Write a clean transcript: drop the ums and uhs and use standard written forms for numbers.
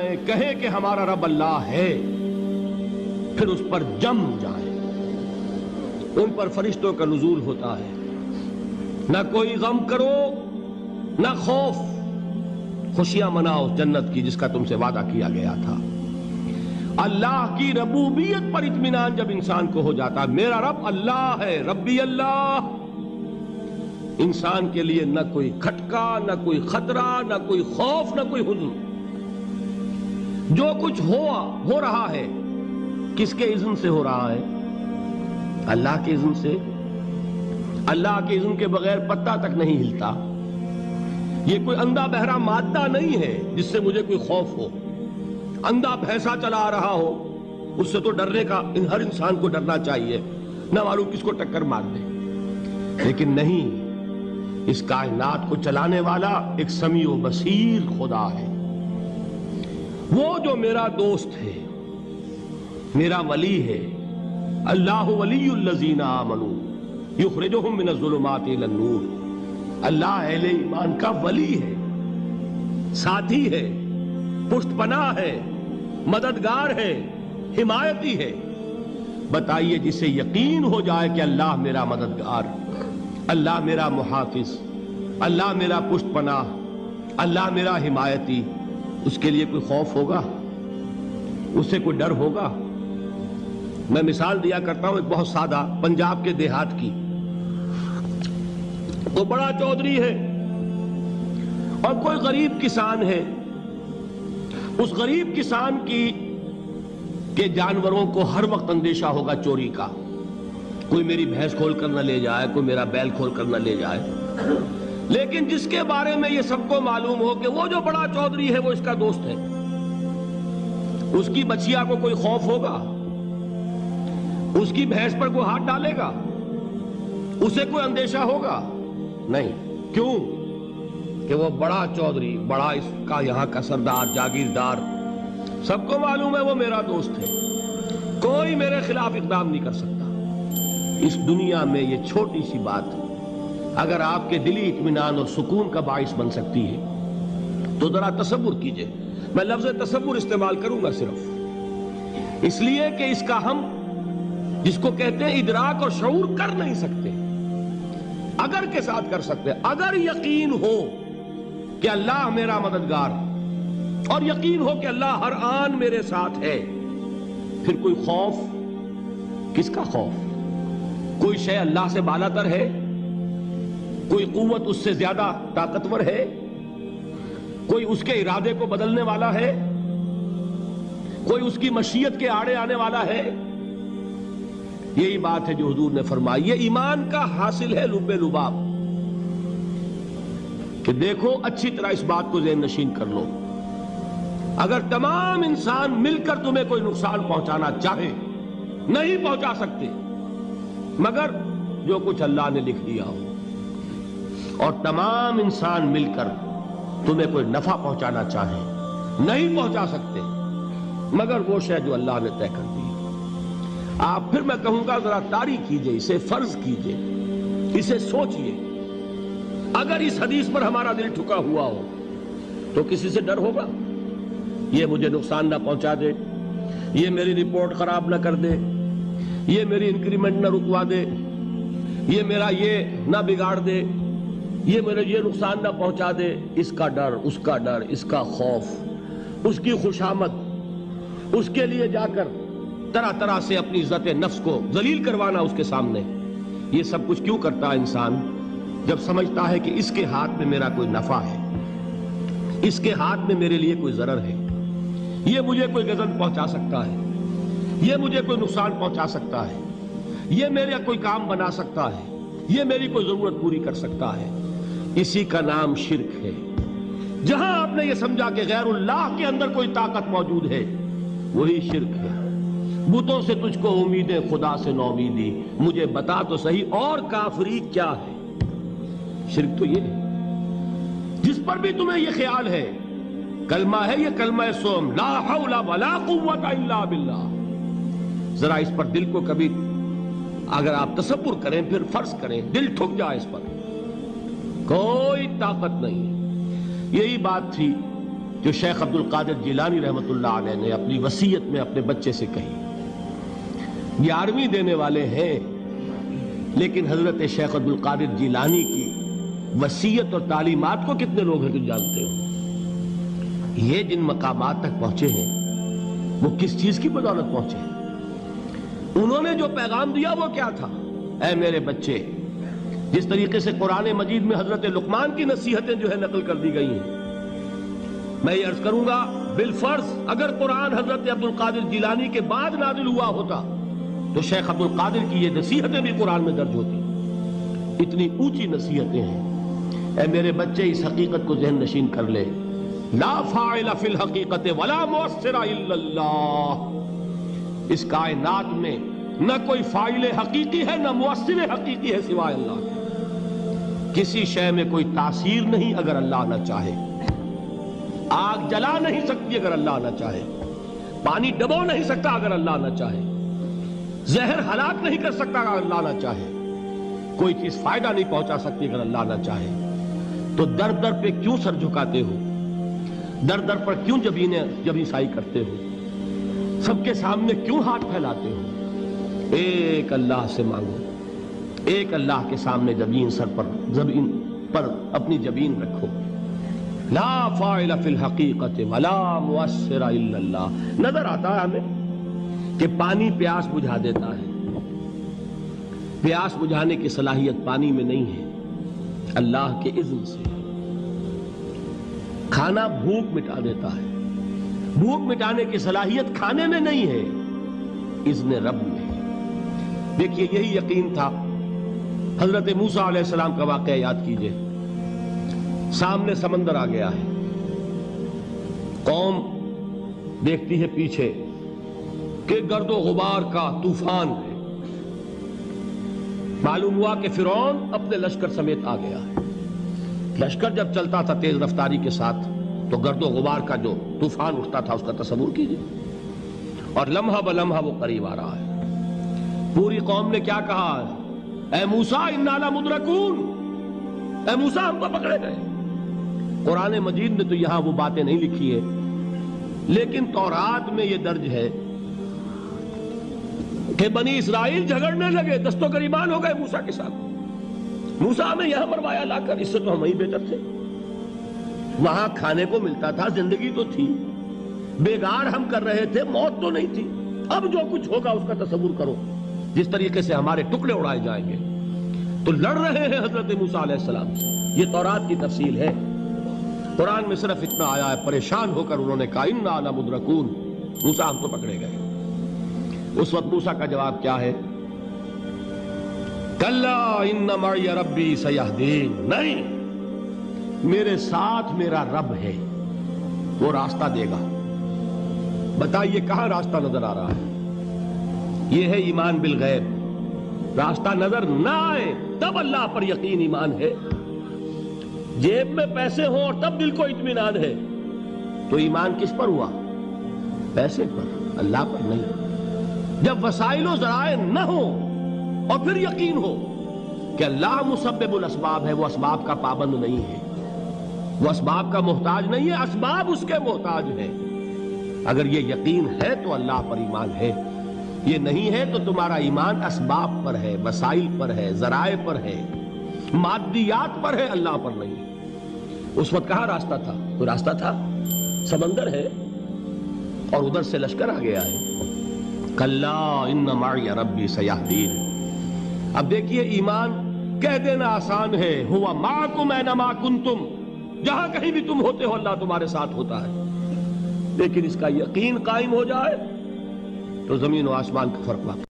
جائیں، کہیں کہ ہمارا رب اللہ ہے، پھر اس پر جم جائیں۔ ان پر فرشتوں کا نزول ہوتا ہے، نہ کوئی غم کرو نہ خوف، خوشیاں مناؤ جنت کی جس کا تم سے وعدہ کیا گیا تھا۔ اللہ کی ربوبیت پر اطمینان جب انسان کو ہو جاتا، میرا رب اللہ ہے، ربی اللہ، انسان کے لیے نہ کوئی کھٹکا، نہ کوئی خطرہ، نہ کوئی خوف، نہ کوئی حزن۔ جو کچھ ہو رہا ہے کس کے اذن سے ہو رہا ہے؟ اللہ کے اذن سے۔ اللہ کے اذن کے بغیر پتا تک نہیں ہلتا۔ یہ کوئی اندھا بہرا مادہ نہیں ہے جس سے مجھے کوئی خوف ہو۔ اندھا بھینسا چلا آ رہا ہو اس سے تو ڈرنے کا ہر انسان کو ڈرنا چاہیے، نہ معلوم کس کو ٹکر مار دے۔ لیکن نہیں، اس کائنات کو چلانے والا ایک سمیع و بصیر خدا ہے، وہ جو میرا دوست ہے، میرا ولی ہے۔ اللہ ولی الذین آمنوا یخرجہم من الظلمات الی النور۔ اللہ اہل ایمان کا ولی ہے، ساتھی ہے، پشت پناہ ہے، مددگار ہے، حمایتی ہے۔ بتائیے جسے یقین ہو جائے کہ اللہ میرا مددگار، اللہ میرا محافظ، اللہ میرا پشت پناہ، اللہ میرا حمایتی، اس کے لیے کوئی خوف ہوگا؟ اس سے کوئی ڈر ہوگا؟ میں مثال دیا کرتا ہوں ایک بہت سادہ پنجاب کے دیہات کی۔ وہ بڑا چودھری ہے اور کوئی غریب کسان ہے۔ اس غریب کسان کے جانوروں کو ہر وقت اندیشہ ہوگا چوری کا، کوئی میری بھینس کھول کر نہ لے جائے، کوئی میرا بیل کھول کر نہ لے جائے۔ لیکن جس کے بارے میں یہ سب کو معلوم ہو کہ وہ جو بڑا چودھری ہے وہ اس کا دوست ہے، اس کی بچیا کو کوئی خوف ہوگا؟ اس کی بھینس پر کوئی ہاتھ ڈالے گا؟ اسے کوئی اندیشہ ہوگا؟ نہیں۔ کیوں؟ کہ وہ بڑا چودھری، بڑا اس کا یہاں کا سردار، جاگیردار، سب کو معلوم ہے وہ میرا دوست ہے، کوئی میرے خلاف اقدام نہیں کر سکتا۔ اس دنیا میں یہ چھوٹی سی بات اگر آپ کے دلی اطمینان اور سکون کا باعث بن سکتی ہے تو ذرا تصور کیجئے۔ میں لفظ تصور استعمال کروں گا صرف اس لیے کہ اس کا ہم جس کو کہتے ہیں ادراک اور شعور کر نہیں سکتے، اگر کے ساتھ کر سکتے۔ اگر یقین ہو کہ اللہ میرا مددگار اور یقین ہو کہ اللہ ہر آن میرے ساتھ ہے، پھر کوئی خوف، کس کا خوف؟ کوئی شے اللہ سے بالا تر ہے؟ کوئی قوت اس سے زیادہ طاقتور ہے؟ کوئی اس کے ارادے کو بدلنے والا ہے؟ کوئی اس کی مشیت کے آڑے آنے والا ہے؟ یہی بات ہے جو حضور نے فرمائی، یہ ایمان کا حاصل ہے لب لباب، کہ دیکھو اچھی طرح اس بات کو ذہن نشین کر لو، اگر تمام انسان مل کر تمہیں کوئی نقصان پہنچانا چاہے نہیں پہنچا سکتے مگر جو کچھ اللہ نے لکھ دیا ہو، اور تمام انسان مل کر تمہیں کوئی نفع پہنچانا چاہے نہیں پہنچا سکتے مگر وہ شے جو اللہ نے طے کر دی۔ آپ پھر میں کہوں گا ذرا طاری کیجئے، اسے فرض کیجئے، اسے سوچئے، اگر اس حدیث پر ہمارا دل ٹھکا ہوا ہو تو کسی سے ڈر ہوگا؟ یہ مجھے نقصان نہ پہنچا دے، یہ میری رپورٹ خراب نہ کر دے، یہ میری انکریمنٹ نہ رکوا دے، یہ میرا یہ نہ بگاڑ دے، یہ میرے یہ نقصان نہ پہنچا دے۔ اس کا ڈر، اس کا ڈر، اس کا خوف، اس کی خوشامد، اس کے لیے جا کر طرح طرح سے اپنی عزت نفس کو ذلیل کروانا اس کے سامنے، یہ سب کچھ کیوں کرتا ہے انسان؟ جب سمجھتا ہے کہ اس کے ہاتھ میں میرا کوئی نفع ہے، اس کے ہاتھ میں میرے لیے کوئی ضرر ہے، یہ مجھے کوئی غضب پہنچا سکتا ہے، یہ مجھے کوئی نقصان پہنچا سکتا ہے، یہ میرا کوئی کام بنا سکتا ہے، یہ میری کوئی ضرورت پوری کر سکتا ہے، اسی کا نام شرک ہے۔ جہاں آپ نے یہ سمجھا کہ غیر اللہ کے اندر کوئی طاقت موجود ہے وہی شرک ہے۔ بتوں سے تجھ کو امیدیں، خدا سے نومیدی، مجھے بتا تو صحیح اور کافری کیا ہے؟ شرک تو یہ ہے جس پر بھی تمہیں یہ خیال ہے، کلمہ ہے یہ کلمہ سوم، لا حول ولا قوت الا باللہ، ذرا اس پر دل کو کبھی اگر آپ تصور کریں، پھر فرض کریں، دل ٹھک جائے اس پر، کوئی طاقت نہیں۔ یہی بات تھی جو شیخ عبد القادر جیلانی رحمۃ اللہ علیہ نے اپنی وصیت میں اپنے بچے سے کہی. 11ویں دینے والے ہیں، لیکن حضرت شیخ عبد القادر جیلانی کی وصیت اور تعلیمات کو کتنے لوگ ہیں جو جانتے ہو؟ یہ جن مقامات تک پہنچے ہیں وہ کس چیز کی بدولت پہنچے ہیں؟ انہوں نے جو پیغام دیا وہ کیا تھا؟ اے میرے بچے، جس طریقے سے قرآن مجید میں حضرت لقمان کی نصیحتیں جو ہے نقل کر دی گئی ہیں، میں یہ عرض کروں گا بالفرض اگر قرآن حضرت عبد القادر جیلانی کے بعد نازل ہوا ہوتا تو شیخ عبد القادر کی یہ نصیحتیں بھی قرآن میں درج ہوتی. اتنی اونچی نصیحتیں ہیں. اے میرے بچے، اس حقیقت کو ذہن نشین کر لے، لا فاعل فی الحقیقت ولا مؤثر الا اللہ. اس کائنات میں نہ کوئی فاعل حقیقی ہے نہ مؤثر حقیقی ہے سوائے اللہ کے. کسی شے میں کوئی تاثیر نہیں اگر اللہ نہ چاہے. آگ جلا نہیں سکتی اگر اللہ نہ چاہے. پانی ڈبو نہیں سکتا اگر اللہ نہ چاہے. زہر ہلاک نہیں کر سکتا اگر اللہ نہ چاہے. کوئی چیز فائدہ نہیں پہنچا سکتی اگر اللہ نہ چاہے. تو در در پہ کیوں سر جھکاتے ہو؟ در در پر کیوں جبیں سائی کرتے ہو؟ سب کے سامنے کیوں ہاتھ پھیلاتے ہو؟ ایک اللہ سے مانگو. ایک اللہ کے سامنے زمین پر اپنی جبین رکھو. لا فاعل فی الحقیقت ولا مؤثر الا اللہ. نظر آتا ہے ہمیں کہ پانی پیاس بجھا دیتا ہے. پیاس بجھانے کی صلاحیت پانی میں نہیں ہے، اللہ کے اذن سے. کھانا بھوک مٹا دیتا ہے، بھوک مٹانے کی صلاحیت کھانے میں نہیں ہے، اذن رب میں. دیکھیے یہی یقین تھا. حضرت موسیٰ علیہ السلام کا واقعہ یاد کیجئے. سامنے سمندر آ گیا ہے، قوم دیکھتی ہے پیچھے کہ گرد و غبار کا طوفان ہے. معلوم ہوا کہ فرعون اپنے لشکر سمیت آ گیا ہے. لشکر جب چلتا تھا تیز رفتاری کے ساتھ تو گرد و غبار کا جو طوفان اٹھتا تھا اس کا تصور کیجئے. اور لمحہ بلمحہ وہ قریب آ رہا ہے. پوری قوم نے کیا کہا؟ اے موسیٰ انا لمدرکون، اے موسیٰ ہم تو پکڑے گئے. قرآن مجید نے تو یہاں وہ باتیں نہیں لکھی ہے، لیکن تورات میں یہ درج ہے کہ بنی اسرائیل جھگڑنے لگے، دست و گریبان ہو گئے موسیٰ کے ساتھ. موسیٰ ہمیں یہاں مروایا لا کر، اس سے تو ہم ہی بہتر تھے. وہاں کھانے کو ملتا تھا، زندگی تو تھی، بیگار ہم کر رہے تھے، موت تو نہیں تھی. اب جو کچھ ہوگا اس کا تصور کرو، جس طریقے سے ہمارے ٹکڑے اڑائے جائیں گے. تو لڑ رہے ہیں حضرت موسیٰ علیہ السلام. یہ تورات کی تفصیل ہے. قرآن میں صرف اتنا آیا ہے، پریشان ہو کر انہوں نے کہا انا لمدرکون، موسیٰ ہم تو پکڑے گئے. اس وقت موسیٰ کا جواب کیا ہے؟ کلا ان معی ربی سیہدین. نہیں، میرے ساتھ میرا رب ہے، وہ راستہ دے گا. بتائیے کہاں راستہ نظر آ رہا ہے؟ یہ ہے ایمان بالغیب. راستہ نظر نہ آئے تب اللہ پر یقین ایمان ہے. جیب میں پیسے ہوں اور تب دل کو اطمینان ہے تو ایمان کس پر ہوا؟ پیسے پر، اللہ پر نہیں. جب وسائل و ذرائع نہ ہو اور پھر یقین ہو کہ اللہ مسبب الاسباب ہے، وہ اسباب کا پابند نہیں ہے، وہ اسباب کا محتاج نہیں ہے، اسباب اس کے محتاج ہیں. اگر یہ یقین ہے تو اللہ پر ایمان ہے. یہ نہیں ہے تو تمہارا ایمان اسباب پر ہے، وسائل پر ہے، ذرائع پر ہے، مادیات پر ہے، اللہ پر نہیں. اس وقت کہاں راستہ تھا؟ کوئی راستہ تھا؟ سمندر ہے اور ادھر سے لشکر آ گیا ہے. کلا ان معی ربی سیہدین. اب دیکھیے ایمان کہہ دینا آسان ہے، ہوا معکم اینما کنتم، جہاں کہیں بھی تم ہوتے ہو اللہ تمہارے ساتھ ہوتا ہے. لیکن اس کا یقین قائم ہو جائے تو زمین و آسمان کا فرق واقع.